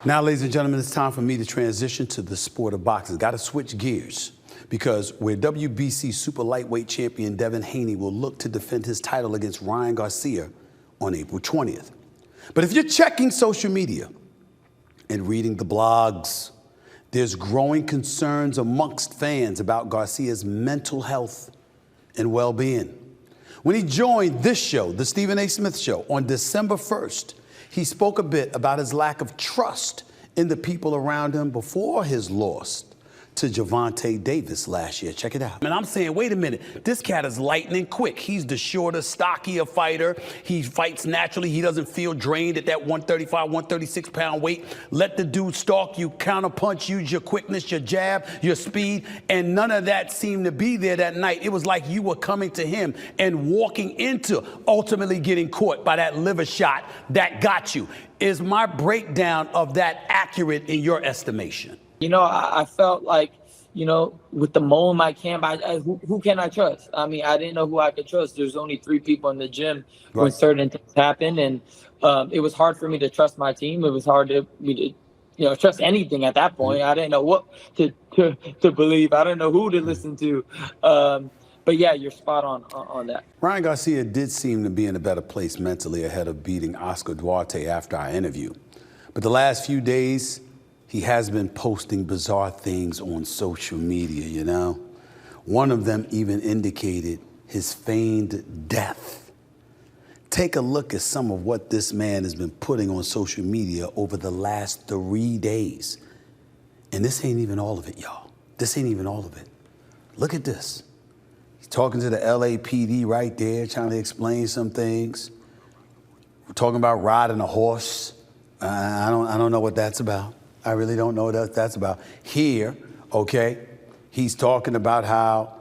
Now, ladies and gentlemen, it's time for me to transition to the sport of boxing. Got to switch gears because where WBC super lightweight champion Devin Haney will look to defend his title against Ryan Garcia on April 20th. But if you're checking social media and reading the blogs, there's growing concerns amongst fans about Garcia's mental health and well-being. When he joined this show, the Stephen A. Smith Show, on December 1st, he spoke a bit about his lack of trust in the people around him before his loss to Gervonta Davis last year. Check it out. And I'm saying, wait a minute, this cat is lightning quick. He's the shorter, stockier fighter. He fights naturally. He doesn't feel drained at that 135, 136 pound weight. Let the dude stalk you, counterpunch, use your quickness, your jab, your speed, and none of that seemed to be there that night. It was like you were coming to him and walking into ultimately getting caught by that liver shot that got you. Is my breakdown of that accurate in your estimation? You know, I felt like, you know, with the mole in my camp, who can I trust? I mean, I didn't know who I could trust. There's only 3 people in the gym when certain things happen. And it was hard for me to trust my team. It was hard for me to, trust anything at that point. I didn't know what to believe. I didn't know who to listen to. But yeah, you're spot on that. Ryan Garcia did seem to be in a better place mentally ahead of beating Oscar Duarte after our interview. But the last few days, he has been posting bizarre things on social media, you know? One of them even indicated his feigned death. Take a look at some of what this man has been putting on social media over the last 3 days. And this ain't even all of it, y'all. This ain't even all of it. Look at this. He's talking to the LAPD right there, trying to explain some things. We're talking about riding a horse. I don't know what that's about. I really don't know what that's about. Here, okay, he's talking about how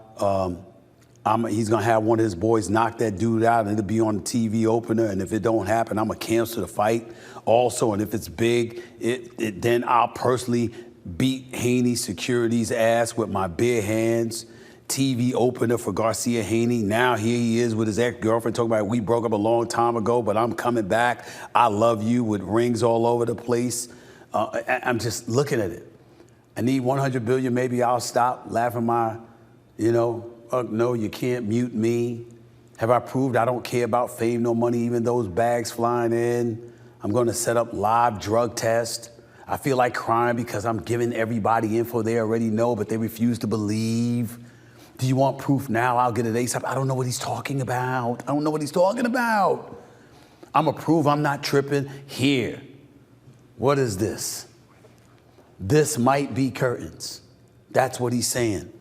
he's going to have one of his boys knock that dude out and it'll be on the TV opener. And if it don't happen, I'm going to cancel the fight also. And if it's big, then I'll personally beat Haney Security's ass with my bare hands. TV opener for Garcia Haney. Now here he is with his ex-girlfriend talking about we broke up a long time ago, but I'm coming back. I love you with rings all over the place. I'm just looking at it. I need 100 billion. Maybe I'll stop laughing my, no, you can't mute me. Have I proved I don't care about fame, no money, even those bags flying in? I'm going to set up live drug tests. I feel like crying because I'm giving everybody info they already know, but they refuse to believe. Do you want proof now? I'll get it ASAP. I don't know what he's talking about. I don't know what he's talking about. I'm going to prove I'm not tripping here. What is this? This might be curtains. That's what he's saying.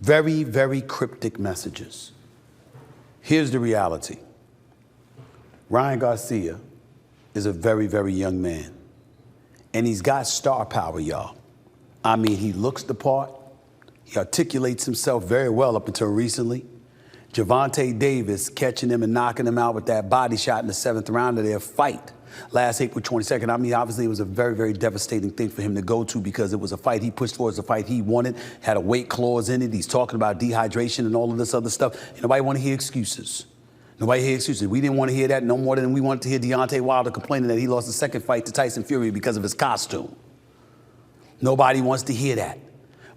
Very, very cryptic messages. Here's the reality. Ryan Garcia is a very, very young man. And he's got star power, y'all. I mean, he looks the part. He articulates himself very well up until recently. Gervonta Davis catching him and knocking him out with that body shot in the 7th round of their fight last April 22nd. I mean, obviously, it was a very, very devastating thing for him to go to because it was a fight he pushed for, it was a fight he wanted, had a weight clause in it. He's talking about dehydration and all of this other stuff. And nobody want to hear excuses. Nobody hear excuses. We didn't want to hear that no more than we wanted to hear Deontay Wilder complaining that he lost the 2nd fight to Tyson Fury because of his costume. Nobody wants to hear that.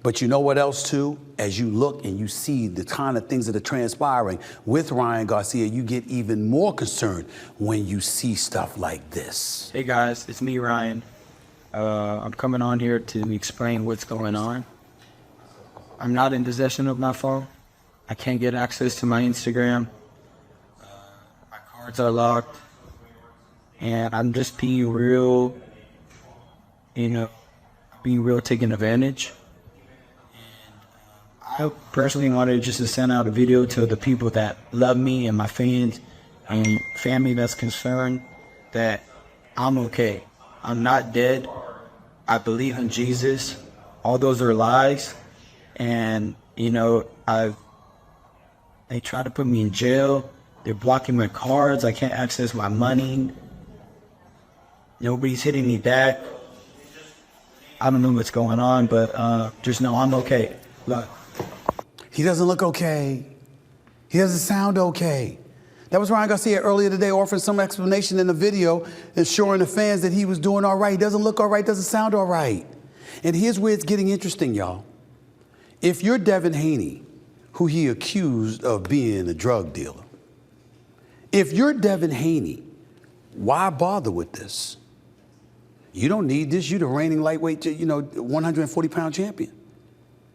But you know what else, too? As you look and you see the kind of things that are transpiring with Ryan Garcia, you get even more concerned when you see stuff like this. Hey, guys, it's me, Ryan. I'm coming on here to explain what's going on. I'm not in possession of my phone. I can't get access to my Instagram. My cards are locked. And I'm just being real, taken advantage. I personally wanted just to send out a video to the people that love me and my fans and family that's concerned that I'm okay. I'm not dead. I believe in Jesus. All those are lies. And, they try to put me in jail. They're blocking my cards. I can't access my money. Nobody's hitting me back. I don't know what's going on, but just know I'm okay. Look. He doesn't look okay. He doesn't sound okay. That was Ryan Garcia earlier today offering some explanation in the video, assuring the fans that he was doing all right. He doesn't look all right, doesn't sound all right. And here's where it's getting interesting, y'all. If you're Devin Haney, who he accused of being a drug dealer, if you're Devin Haney, why bother with this? You don't need this. You're the reigning lightweight, 140-pound champion.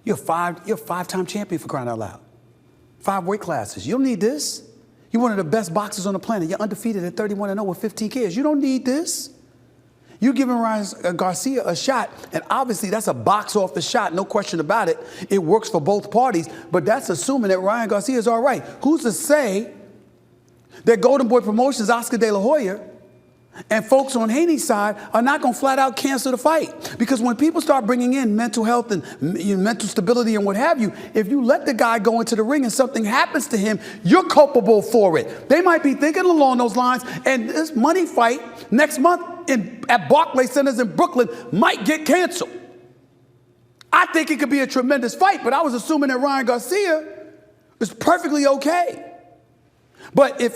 You're a five-time champion, for crying out loud. 5 weight classes. You don't need this. You're one of the best boxers on the planet. You're undefeated at 31-0 with 15 kids. You don't need this. You're giving Ryan Garcia a shot, and obviously that's a box off the shot, no question about it. It works for both parties, but that's assuming that Ryan Garcia is all right. Who's to say that Golden Boy Promotions, Oscar De La Hoya, and folks on Haney's side are not going to flat out cancel the fight? Because when people start bringing in mental health and mental stability and what have you, if you let the guy go into the ring and something happens to him, you're culpable for it. They might be thinking along those lines, and this money fight next month at Barclays Centers in Brooklyn might get canceled. I think it could be a tremendous fight, but I was assuming that Ryan Garcia is perfectly okay. But if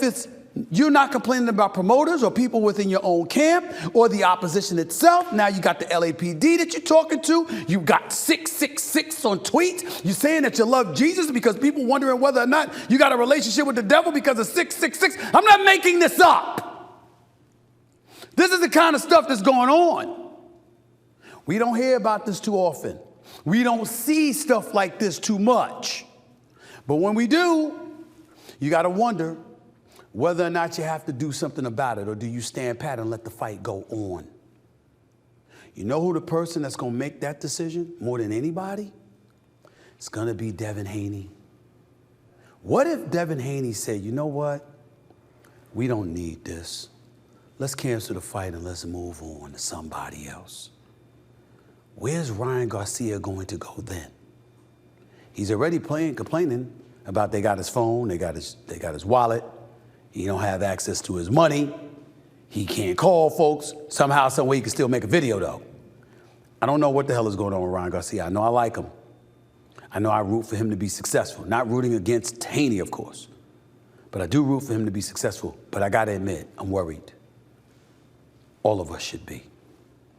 you're not complaining about promoters or people within your own camp or the opposition itself. Now you got the LAPD that you're talking to. You got 666 on tweets. You're saying that you love Jesus because people wondering whether or not you got a relationship with the devil because of 666. I'm not making this up. This is the kind of stuff that's going on. We don't hear about this too often. We don't see stuff like this too much. But when we do, you got to wonder whether or not you have to do something about it, or do you stand pat and let the fight go on? You know who the person that's going to make that decision more than anybody? It's going to be Devin Haney. What if Devin Haney said, you know what? We don't need this. Let's cancel the fight and let's move on to somebody else. Where's Ryan Garcia going to go then? He's already complaining about they got his phone, they got his wallet. He don't have access to his money. He can't call folks. Somehow, some way he can still make a video, though. I don't know what the hell is going on with Ryan Garcia. I know I like him. I know I root for him to be successful. Not rooting against Haney, of course. But I do root for him to be successful. But I got to admit, I'm worried. All of us should be.